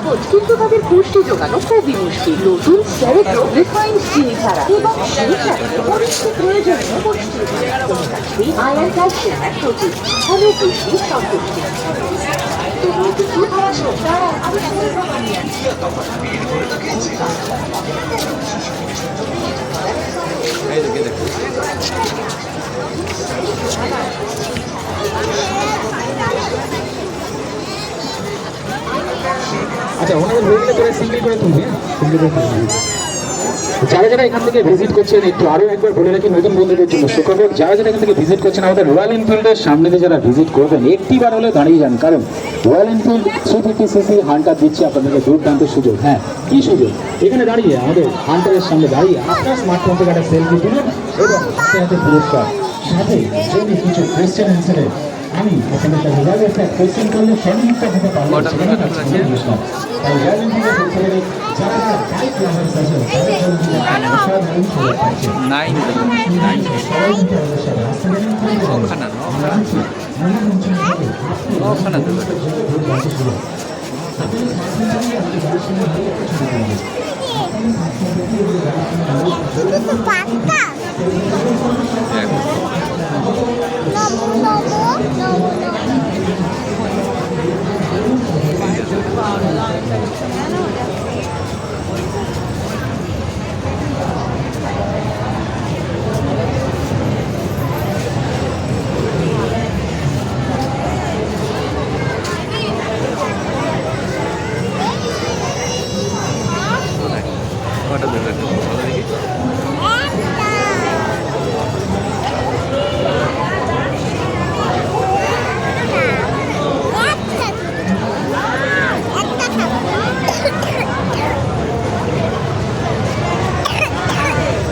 সহজ কিন্তু তাদের পুষ্টি যোগানো খুবই মুশকিল। নতুন সেরেট্রো রিফাইন্ড চিনি ছাড়া এবং সেই সাথে অনেক প্রয়োজনীয় পুষ্টি আয়রন, ক্যালসিয়াম, প্রোটিন, ভালো পুষ্টি সন্তুষ্টি। তুমি কি দুধ খাওয়াছো? দাঁড়াও, আমি শুনে প্রমাণি আছি। আচ্ছা, ওনাদের রুমে করে সিঙ্গেল করে তুলবে, সিঙ্গেল করে তুলবে। যারা যারা এখান থেকে ভিজিট করছেন একটু আরো একবার বলে রাখি নতুন বন্ধুদের জন্য সুখবর, যারা যারা এখান থেকে ভিজিট করছেন আমাদের রয়্যাল এনফিল্ডের সামনে দিয়ে যারা ভিজিট করবেন একটিবার হলে দাঁড়িয়ে যান, কারণ রয়্যাল এনফিল্ড 350cc হান্টার দিচ্ছে আপনাদেরকে দুর্দান্ত সুযোগ। হ্যাঁ, কি সুযোগ? এখানে দাঁড়িয়ে আমাদের হান্টারের সামনে দাঁড়িয়ে আপনার স্মার্টফোন থেকে একটা সেলফি তুলুন এবং হাতে হাতে পুরস্কার, সাথে যদি কিছু কোয়েশ্চেন অ্যান্সারে আমি আপনাদের কাছে যাবো, একটা কোয়েশ্চেন করলে সঠিক হতে পারবো সেখানে পুরস্কার। তাই রয়্যাল এনফিল্ডের পক্ষ থেকে যারা যারা বাইক লাভার্স আছেন তাদের জন্য অসাধারণ সুযোগ পাচ্ছে। কটা দেবেন?